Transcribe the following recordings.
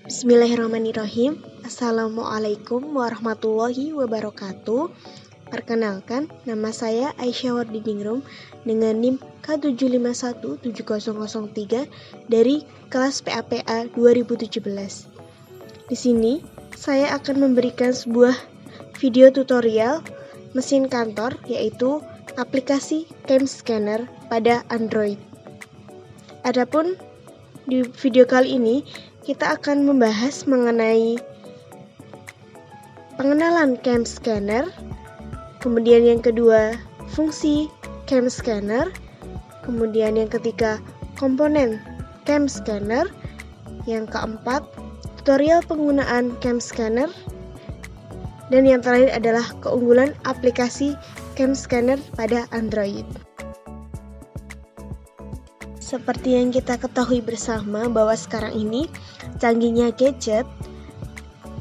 Bismillahirrahmanirrahim. Assalamualaikum warahmatullahi wabarakatuh. Perkenalkan, nama saya Aisyah Wardidingrum dengan NIM K75170003 dari kelas PAPA 2017. Di sini, saya akan memberikan sebuah video tutorial mesin kantor, yaitu aplikasi CAM Scanner pada Android. Adapun di video kali ini, kita akan membahas mengenai pengenalan CAM Scanner, kemudian yang kedua, fungsi CAM Scanner, kemudian yang ketiga, komponen CAM Scanner, yang keempat, tutorial penggunaan CAM Scanner, dan yang terakhir adalah keunggulan aplikasi CAM Scanner pada Android. Seperti yang kita ketahui bersama bahwa sekarang ini canggihnya gadget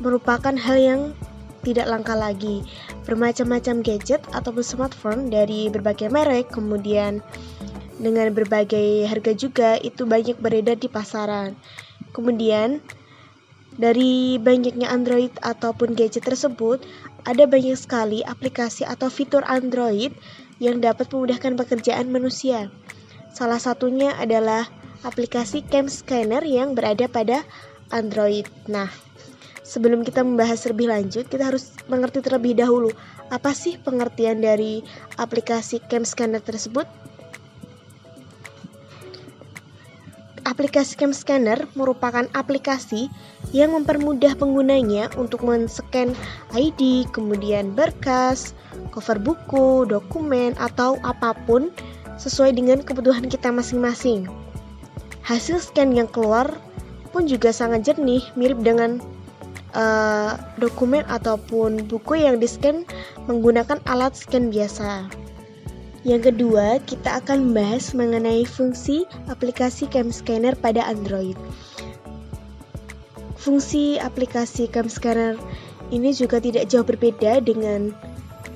merupakan hal yang tidak langka lagi. Bermacam-macam gadget ataupun smartphone dari berbagai merek, kemudian dengan berbagai harga juga itu banyak beredar di pasaran. Kemudian dari banyaknya Android ataupun gadget tersebut, ada banyak sekali aplikasi atau fitur Android yang dapat memudahkan pekerjaan manusia. Salah satunya adalah aplikasi CAM Scanner yang berada pada Android. Nah, sebelum kita membahas lebih lanjut, kita harus mengerti terlebih dahulu apa sih pengertian dari aplikasi CAM Scanner tersebut. Aplikasi CAM Scanner merupakan aplikasi yang mempermudah penggunanya untuk men-scan ID, kemudian berkas, cover buku, dokumen, atau apapun sesuai dengan kebutuhan kita masing-masing. Hasil scan yang keluar pun juga sangat jernih, mirip dengan dokumen ataupun buku yang di-scan menggunakan alat scan biasa. Yang kedua, kita akan membahas mengenai fungsi aplikasi CAM Scanner pada Android. Fungsi aplikasi CAM Scanner ini juga tidak jauh berbeda dengan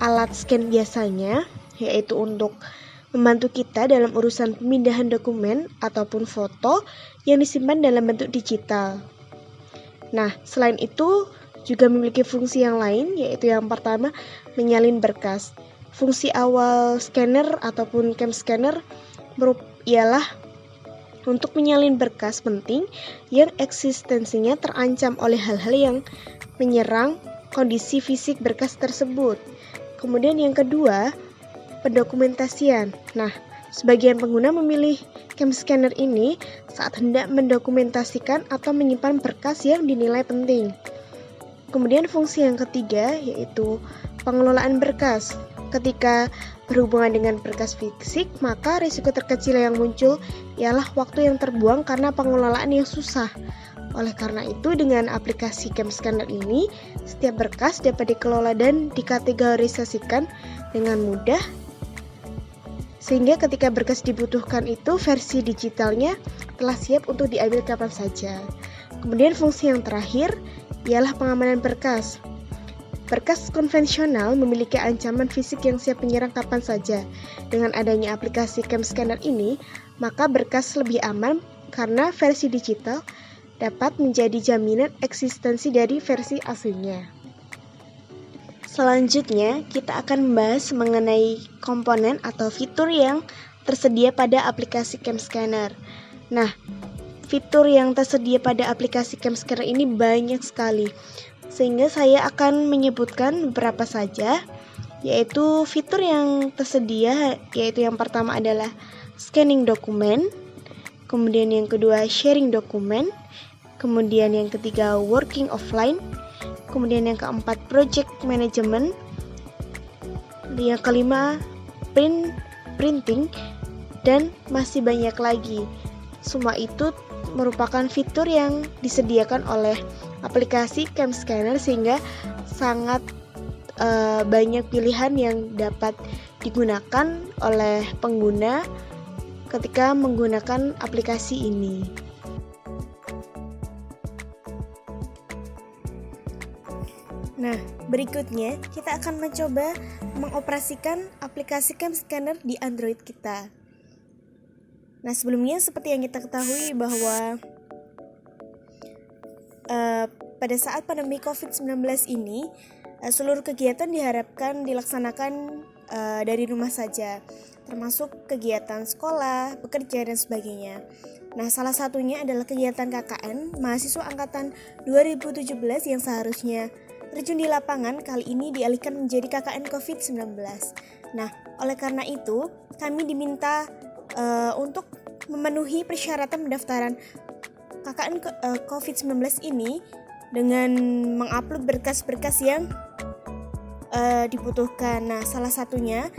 alat scan biasanya, yaitu untuk membantu kita dalam urusan pemindahan dokumen ataupun foto yang disimpan dalam bentuk digital. Nah, selain itu juga memiliki fungsi yang lain, yaitu yang pertama, menyalin berkas. Fungsi awal scanner ataupun CAM Scanner ialah untuk menyalin berkas penting yang eksistensinya terancam oleh hal-hal yang menyerang kondisi fisik berkas tersebut. Kemudian yang kedua, pendokumentasian. Nah, sebagian pengguna memilih CAM Scanner ini saat hendak mendokumentasikan atau menyimpan berkas yang dinilai penting. Kemudian fungsi yang ketiga yaitu pengelolaan berkas. Ketika berhubungan dengan berkas fisik, maka risiko terkecil yang muncul ialah waktu yang terbuang karena pengelolaan yang susah. Oleh karena itu, dengan aplikasi CAM Scanner ini, setiap berkas dapat dikelola dan dikategorisasikan dengan mudah, sehingga ketika berkas dibutuhkan itu versi digitalnya telah siap untuk diambil kapan saja. Kemudian fungsi yang terakhir ialah pengamanan berkas. Berkas konvensional memiliki ancaman fisik yang siap menyerang kapan saja. Dengan adanya aplikasi CAM Scanner ini, maka berkas lebih aman karena versi digital dapat menjadi jaminan eksistensi dari versi aslinya. Selanjutnya, kita akan membahas mengenai komponen atau fitur yang tersedia pada aplikasi CAM Scanner. Nah, fitur yang tersedia pada aplikasi CAM Scanner ini banyak sekali, sehingga saya akan menyebutkan beberapa saja, yaitu fitur yang tersedia, yaitu yang pertama adalah scanning dokumen, kemudian yang kedua sharing dokumen, kemudian yang ketiga working offline, kemudian yang keempat project management, yang kelima printing, dan masih banyak lagi. Semua itu merupakan fitur yang disediakan oleh aplikasi CAM Scanner sehingga sangat banyak pilihan yang dapat digunakan oleh pengguna ketika menggunakan aplikasi ini. Nah, berikutnya kita akan mencoba mengoperasikan aplikasi CAM Scanner di Android kita. Nah, sebelumnya seperti yang kita ketahui bahwa pada saat pandemi COVID-19 ini, seluruh kegiatan diharapkan dilaksanakan dari rumah saja, termasuk kegiatan sekolah, bekerja, dan sebagainya. Nah, salah satunya adalah kegiatan KKN mahasiswa angkatan 2017 yang seharusnya terjun di lapangan kali ini dialihkan menjadi KKN COVID-19. Nah, oleh karena itu, kami diminta untuk memenuhi persyaratan pendaftaran KKN COVID-19 ini dengan mengupload berkas-berkas yang dibutuhkan. Nah, salah satunya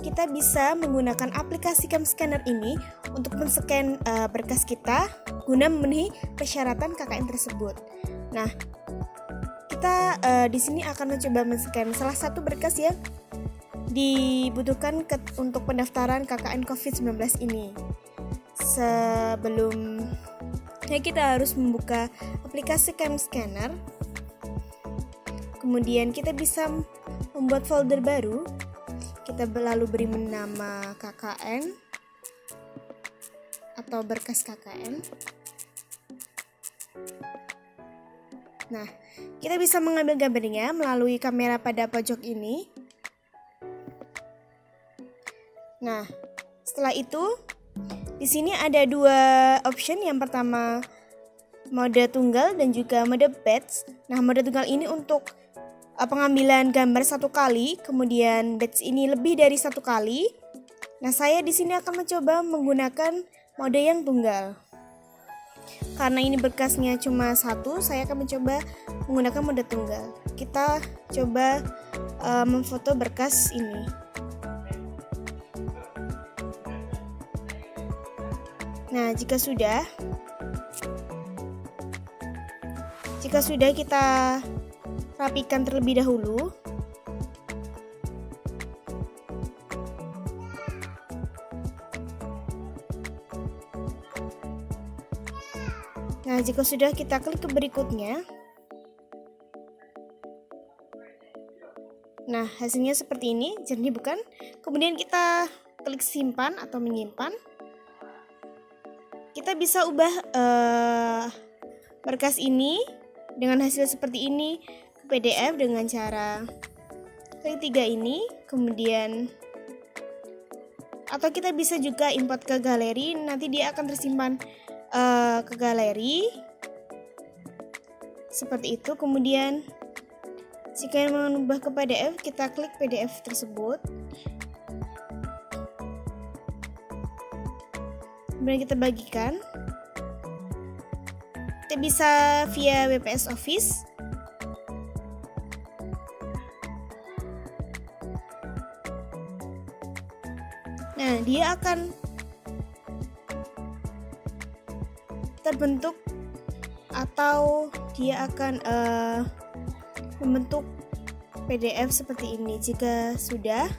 kita bisa menggunakan aplikasi CamScanner ini untuk men-scan berkas kita guna memenuhi persyaratan KKN tersebut. Nah, kita di sini akan mencoba men-scan salah satu berkas yang dibutuhkan untuk pendaftaran KKN COVID-19 ini. Sebelumnya kita harus membuka aplikasi CamScanner. Kemudian kita bisa membuat folder baru. Kita lalu beri nama KKN atau berkas KKN. Nah, kita bisa mengambil gambarnya melalui kamera pada pojok ini. Nah, setelah itu di sini ada dua option. Yang pertama mode tunggal dan juga mode batch. Nah, mode tunggal ini untuk pengambilan gambar satu kali, kemudian batch ini lebih dari satu kali. Nah, saya di sini akan mencoba menggunakan mode yang tunggal. Karena ini berkasnya cuma satu, saya akan mencoba menggunakan mode tunggal. Kita coba memfoto berkas ini. Nah, jika sudah kita rapikan terlebih dahulu. Nah, jika sudah, kita klik ke berikutnya. Nah, hasilnya seperti ini, jernih bukan? Kemudian kita klik simpan atau menyimpan. Kita bisa ubah berkas ini dengan hasil seperti ini ke PDF dengan cara klik 3 ini, kemudian atau kita bisa juga import ke galeri, nanti dia akan tersimpan ke galeri seperti itu. Kemudian jika ingin mengubah ke PDF, kita klik PDF tersebut, kemudian kita bagikan. Kita bisa via WPS Office. Nah, dia akan terbentuk atau dia akan membentuk PDF seperti ini. Jika sudah,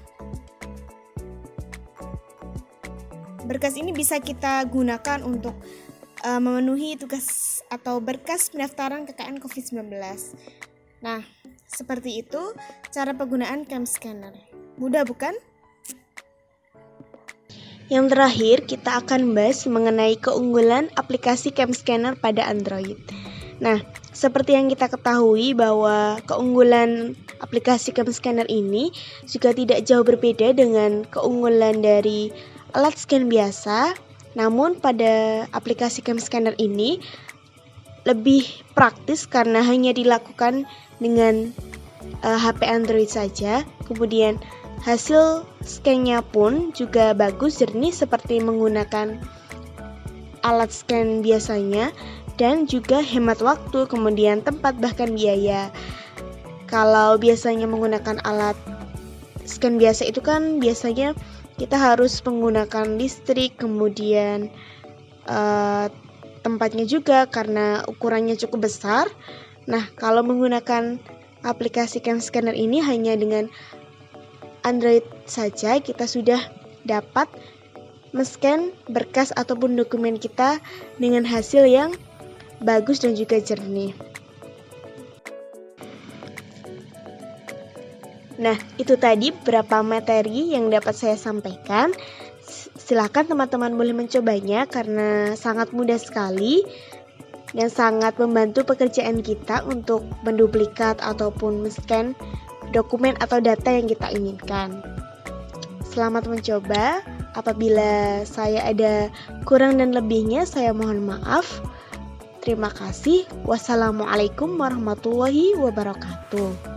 berkas ini bisa kita gunakan untuk memenuhi tugas atau berkas pendaftaran KKN COVID-19. Nah, seperti itu cara penggunaan CamScanner. Mudah bukan? Yang terakhir, kita akan bahas mengenai keunggulan aplikasi CamScanner pada Android. Nah, seperti yang kita ketahui bahwa keunggulan aplikasi CamScanner ini juga tidak jauh berbeda dengan keunggulan dari alat scan biasa. Namun pada aplikasi CamScanner ini lebih praktis karena hanya dilakukan dengan HP Android saja. Kemudian hasil scan-nya pun juga bagus, jernih seperti menggunakan alat scan biasanya, dan juga hemat waktu, kemudian tempat, bahkan biaya. Kalau biasanya menggunakan alat scan biasa itu kan biasanya kita harus menggunakan listrik, kemudian tempatnya juga karena ukurannya cukup besar. Nah, kalau menggunakan aplikasi CamScanner ini hanya dengan Android saja kita sudah dapat men-scan berkas ataupun dokumen kita dengan hasil yang bagus dan juga jernih. Nah, itu tadi beberapa materi yang dapat saya sampaikan. Silakan teman-teman boleh mencobanya karena sangat mudah sekali. dan sangat membantu pekerjaan kita untuk menduplikat ataupun men-scan dokumen atau data yang kita inginkan. Selamat mencoba. Apabila saya ada kurang dan lebihnya, saya mohon maaf. Terima kasih. Wassalamualaikum warahmatullahi wabarakatuh.